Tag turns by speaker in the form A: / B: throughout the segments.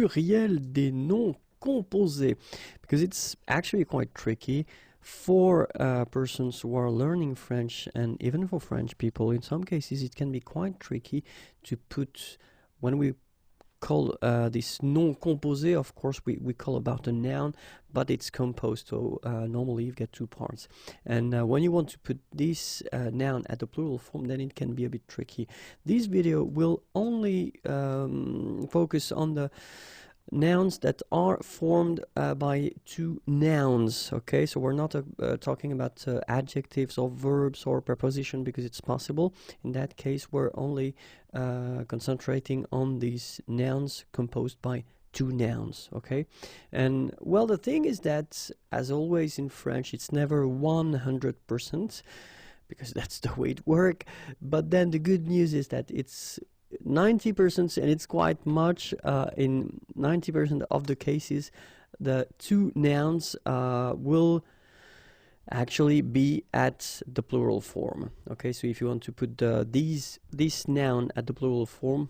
A: pluriel des noms composés, because it's actually quite tricky for persons who are learning French, and even for French people. In some cases it can be quite tricky to put, when we call this non composé, of course we call about a noun, but it's composed, so normally you get two parts, and when you want to put this noun at the plural form, then it can be a bit tricky. This video will only focus on the nouns that are formed by two nouns, okay? So we're not talking about adjectives or verbs or preposition, because it's possible. In that case, we're only concentrating on these nouns composed by two nouns, okay? And well, the thing is that, as always in French, it's never 100%, because that's the way it works. But then the good news is that it's 90%, and it's quite much. In 90% of the cases, the two nouns will actually be at the plural form. Okay, so if you want to put this noun at the plural form,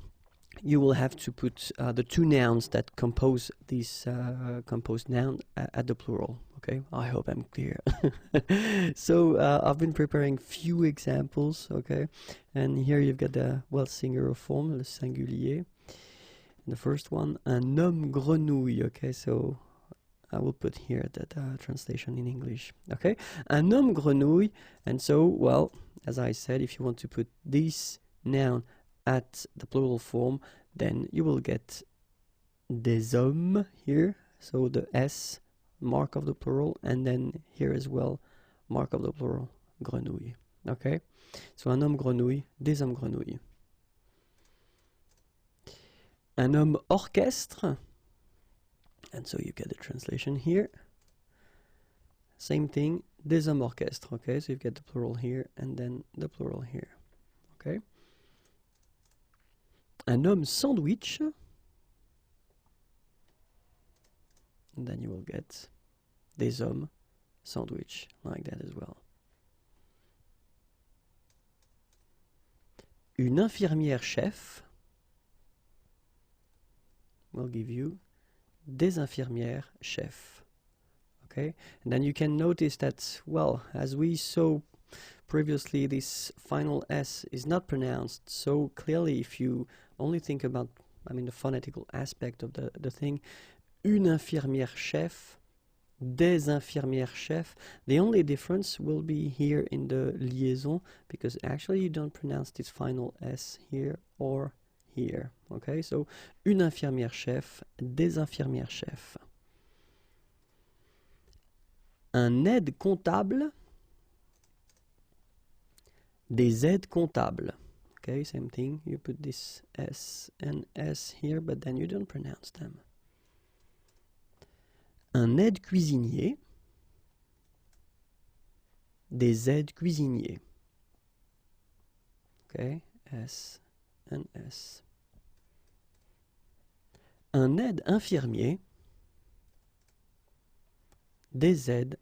A: you will have to put the two nouns that compose this composed noun at the plural. Okay, I hope I'm clear. So I've been preparing few examples, okay, and here you've got the singular form, le singulier. And the first one, un homme grenouille, okay, so I will put here the translation in English, okay, un homme grenouille. And so, well, as I said, if you want to put this noun at the plural form, then you will get des hommes here, so the S, mark of the plural, and then here as well, mark of the plural, grenouille. Okay, so un homme grenouille, des hommes grenouilles. Un homme orchestre, and so you get the translation here. Same thing, des hommes orchestre. Okay, so you get the plural here and then the plural here. Okay. Un homme sandwich, and then you will get des hommes sandwich, like that as well. Une infirmière chef will give you des infirmières chefs. Okay, and then you can notice that, well, as we saw previously, this final S is not pronounced so clearly if you only think about, I mean, the phonetical aspect of the thing. Une infirmière chef, des infirmières chefs. The only difference will be here in the liaison, because actually you don't pronounce this final S here or here. Okay, so une infirmière chef, des infirmières chefs. Un aide comptable, des aides comptables. Okay, same thing, you put this S and S here, but then you don't pronounce them. Un aide cuisinier, des aides cuisiniers. Okay, S and S. Un aide infirmier, des aides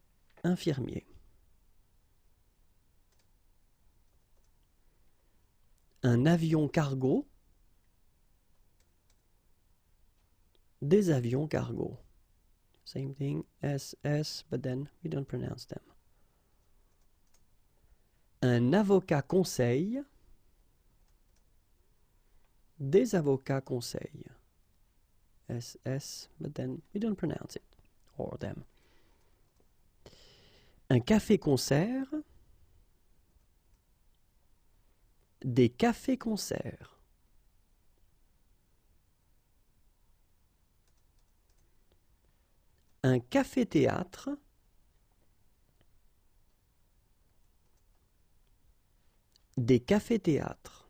A: infirmiers. Un avion cargo, des avions cargo. Same thing, S, S, but then we don't pronounce them. Un avocat conseil, des avocats conseils. S, S, but then we don't pronounce it, or them. Un café-concert, des cafés-concerts. Un café-théâtre, des cafés-théâtres.